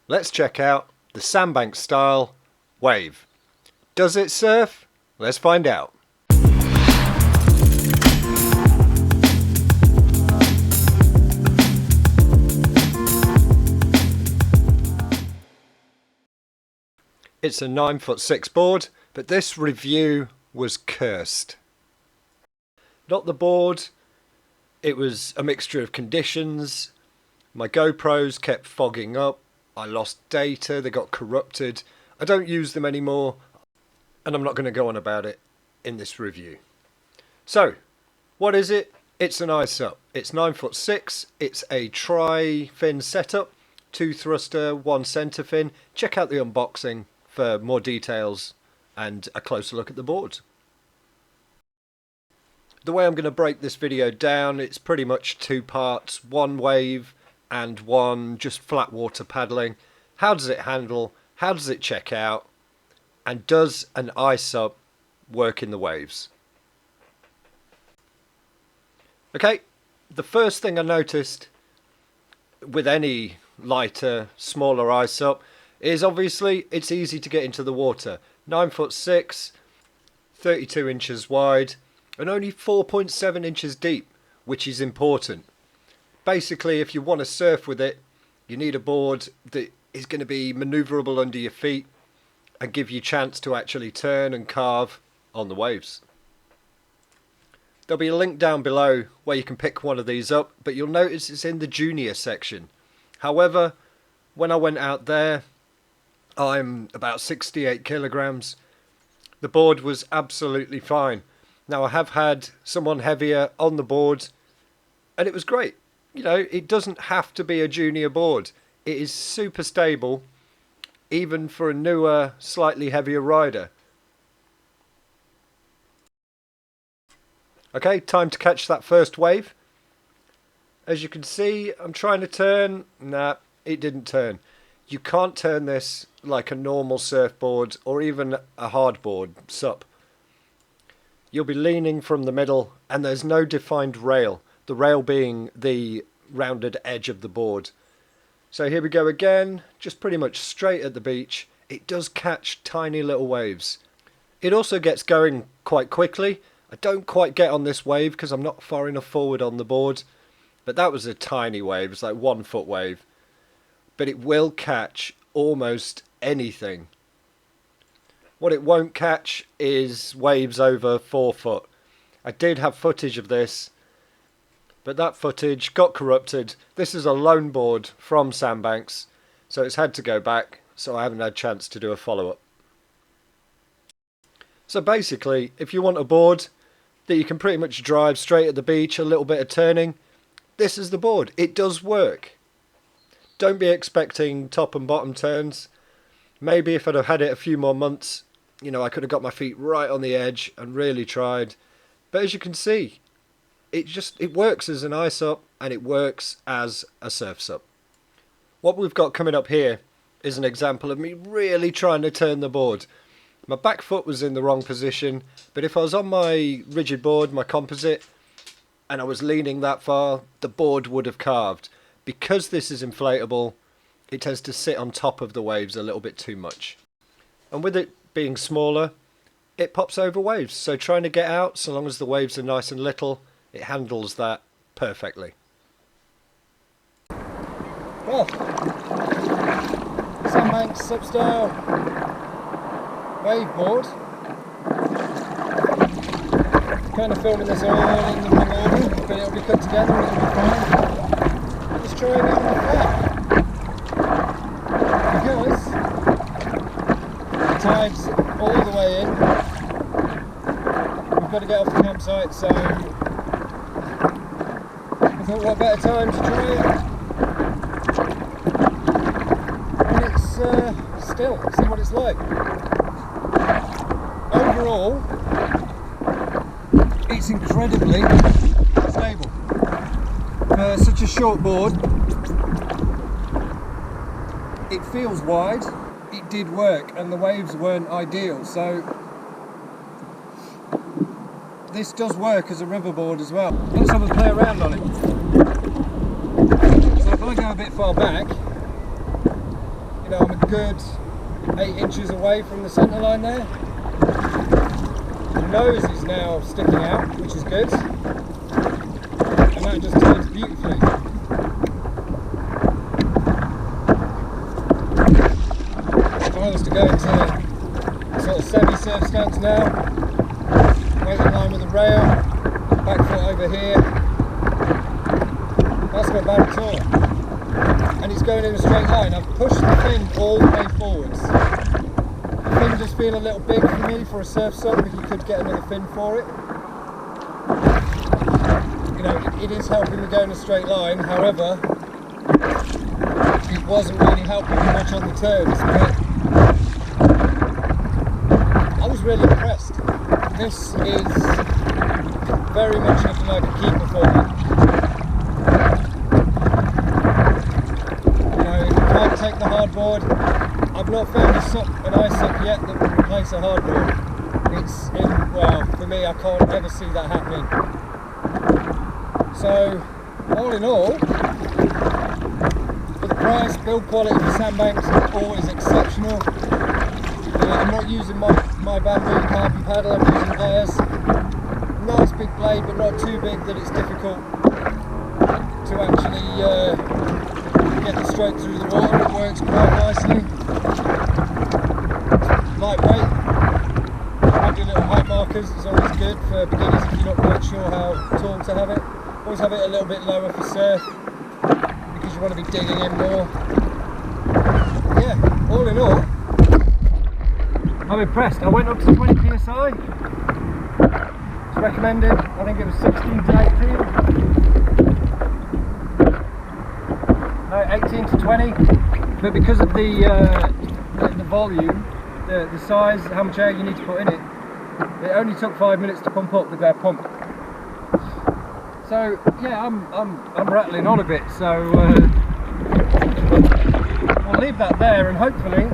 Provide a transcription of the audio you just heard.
Let's check out the Sandbanksstyle Wave. Does it surf? Let's find out. It's a 9'6" board, but this review was cursed. Not the board, it was a mixture of conditions. My GoPros kept fogging up, I lost data, they got corrupted. I don't use them anymore, and I'm not going to go on about it in this review. So, what is it? It's an ISUP. It's 9'6", it's a tri-fin setup, 2 thruster, 1 centre fin. Check out the unboxing for more details and a closer look at the board. The way I'm going to break this video down, it's pretty much 2 parts, 1 wave and 1 just flat water paddling. How does it handle? How does it check out? And does an ISUP work in the waves? Okay, the first thing I noticed with any lighter, smaller ISUP is obviously it's easy to get into the water. 9'6", 32 inches wide, and only 4.7 inches deep, which is important. Basically, if you want to surf with it, you need a board that is going to be manoeuvrable under your feet and give you a chance to actually turn and carve on the waves. There'll be a link down below where you can pick one of these up, but you'll notice it's in the junior section. However, when I went out there, I'm about 68 kilograms. The board was absolutely fine. Now, I have had someone heavier on the board, and it was great. You know, it doesn't have to be a junior board. It is super stable, even for a newer, slightly heavier rider. Okay, time to catch that first wave. As you can see, I'm trying to turn. Nah, it didn't turn. You can't turn this like a normal surfboard or even a hardboard SUP. You'll be leaning from the middle and there's no defined rail, the rail being the rounded edge of the board. So here we go again, just pretty much straight at the beach. It does catch tiny little waves. It also gets going quite quickly. I don't quite get on this wave because I'm not far enough forward on the board, but that was a tiny wave, it's like 1 foot wave. But it will catch almost anything. What it won't catch is waves over 4 foot. I did have footage of this, but that footage got corrupted. This is a loan board from Sandbanks, so it's had to go back, so I haven't had a chance to do a follow-up. So basically, if you want a board that you can pretty much drive straight at the beach, a little bit of turning, this is the board. It does work. Don't be expecting top and bottom turns. Maybe if I'd have had it a few more months, you know, I could have got my feet right on the edge and really tried. But as you can see, it works as an ISUP and it works as a surf SUP. What we've got coming up here is an example of me really trying to turn the board. My back foot was in the wrong position, but if I was on my rigid board, my composite, and I was leaning that far, the board would have carved. Because this is inflatable, it tends to sit on top of the waves a little bit too much. And with it being smaller, it pops over waves. So trying to get out, so long as the waves are nice and little, it handles that perfectly. Well, Sandbanks style wave board. Kind of filming this all in the morning, but it'll be cut together and it'll be fine. Just trying it on the flat because the tide's all the way in. We've got to get off the campsite, so I thought what better time to try it when it's still, see what it's like. Overall, it's incredibly stable. For such a short board, it feels wide, it did work, and the waves weren't ideal, so this does work as a riverboard as well. Let's have a play around on it. So if I go a bit far back, know, I'm a good 8 inches away from the centre line there. The nose is now sticking out, which is good, and that just turns beautifully. If I was to go into sort of semi-surf stance now, weight in line with the rail, back foot over here, that's not bad at all. And it's going in a straight line. I've pushed the fin all the way forwards. The fin does feel a little big for me for a surf sub, if you could get another fin for it. You know, it is helping me go in a straight line, however, it wasn't really helping me much on the turns, but I was really impressed. This is very much looking like a keeper for me. Take the hardboard. I've not found an ISUP yet that will replace a hardboard. It's well, for me, I can't ever see that happening. So, all in all, for the price, build quality for Sandbanks is always exceptional. I'm not using my bamboo carbon paddle, I'm using theirs. Nice big blade, but not too big that it's difficult to actually get the stroke through the water. It works quite nicely. Lightweight. Have your little height markers, it's always good for beginners if you're not quite sure how tall to have it. Always have it a little bit lower for surf because you want to be digging in more. Yeah, all in all, I'm impressed. I went up to 20 psi. It's recommended. I think it was 16 to 18. No, 18 to 20, but because of the volume, the size, how much air you need to put in it, it only took 5 minutes to pump up with their pump. So yeah, I'm rattling on a bit. So we'll leave that there, and hopefully